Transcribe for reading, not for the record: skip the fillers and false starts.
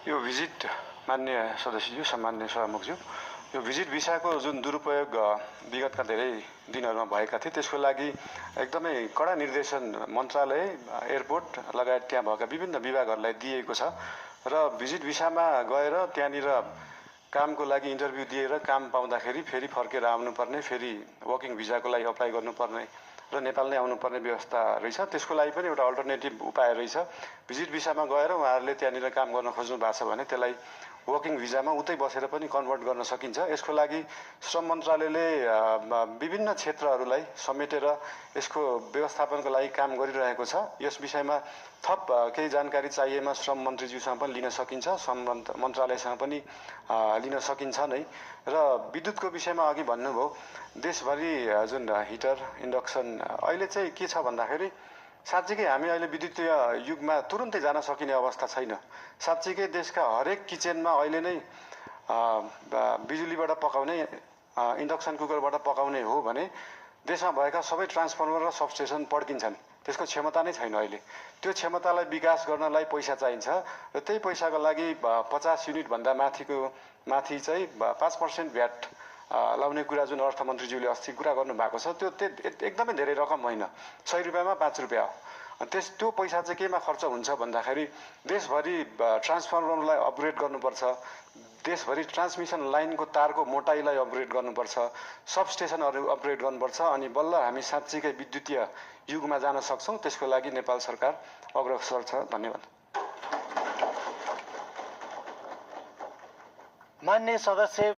यो भिजिट मान्य सदस्यज्यू सम्मान्य सभामुखज्यू यो भिजिट भिसाको जुन दुरुपयोग विगतका धेरै दिनहरूमा भएका थिए त्यसको लागि एकदमै कडा निर्देशन मन्त्रालय एयरपोर्ट लगायत त्यहाँ भएका विभिन्न विभागहरूलाई दिएको छ र भिजिट भिसामा गएर त्यहाँनिर कामको लागि इन्टरभ्यू दिएर काम पाउँदाखेरि फेरि फर्केर आउनुपर्ने फेरि वर्किङ भिजाको लागि अप्लाई गर्नुपर्ने र नेपाल नै आउनुपर्ने व्यवस्था रहेछ। त्यसको लागि पनि एउटा अल्टरनेटिभ उपाय रहेछ। भिजिट भिसामा गएर उहाँहरूले त्यहाँनिर काम गर्न खोज्नु भएको छ भने त्यसलाई वर्किङ भिजामा उतै बसेर पनि कन्भर्ट गर्न सकिन्छ। यसको लागि श्रम मन्त्रालयले विभिन्न क्षेत्रहरूलाई समेटेर यसको व्यवस्थापनको लागि काम गरिरहेको छ। यस विषयमा थप केही जानकारी चाहिएमा श्रम मन्त्रीज्यूसँग पनि लिन सकिन्छ, श्रम मन्त्रालयसँग पनि लिन सकिन्छ नै। र विद्युतको विषयमा अघि भन्नुभयो, देशभरि जुन हिटर इन्डक्सन अहिले चाहिँ के छ भन्दाखेरि साँच्चीकै हामी अहिले विद्युतीय युगमा तुरुन्तै जान सकिने अवस्था छैन। साँच्चीकै देशका हरेक किचनमा अहिले नै बिजुलीबाट पकाउने इन्डक्सन कुकरबाट पकाउने हो भने देशमा भएका सबै ट्रान्सफर्मर र सबस्टेसन पड्किन्छन्। त्यसको क्षमता नै छैन अहिले। त्यो क्षमतालाई विकास गर्नलाई पैसा चाहिन्छ र त्यही पैसाको लागि 50 युनिटभन्दा माथि चाहिँ 5% भ्याट लाउने कुरा जुन अर्थमन्त्रीज्यूले अस्ति कुरा गर्नुभएको छ त्यो एकदमै धेरै रकम होइन। 100 रुपियाँमा 5 रुपियाँ हो। त्यो पैसा चाहिँ केमा खर्च हुन्छ भन्दाखेरि देशभरि ट्रान्सफर्मरलाई अपग्रेड गर्नुपर्छ, देशभरि ट्रान्समिसन लाइनको तारको मोटाइलाई अपग्रेड गर्नुपर्छ, सबस्टेसनहरू अपग्रेड गर्नुपर्छ अनि बल्ल हामी साँच्चीकै विद्युतीय युगमा जान सक्छौँ। त्यसको लागि नेपाल सरकार अग्रसर छ। धन्यवाद। मान्य सदस्य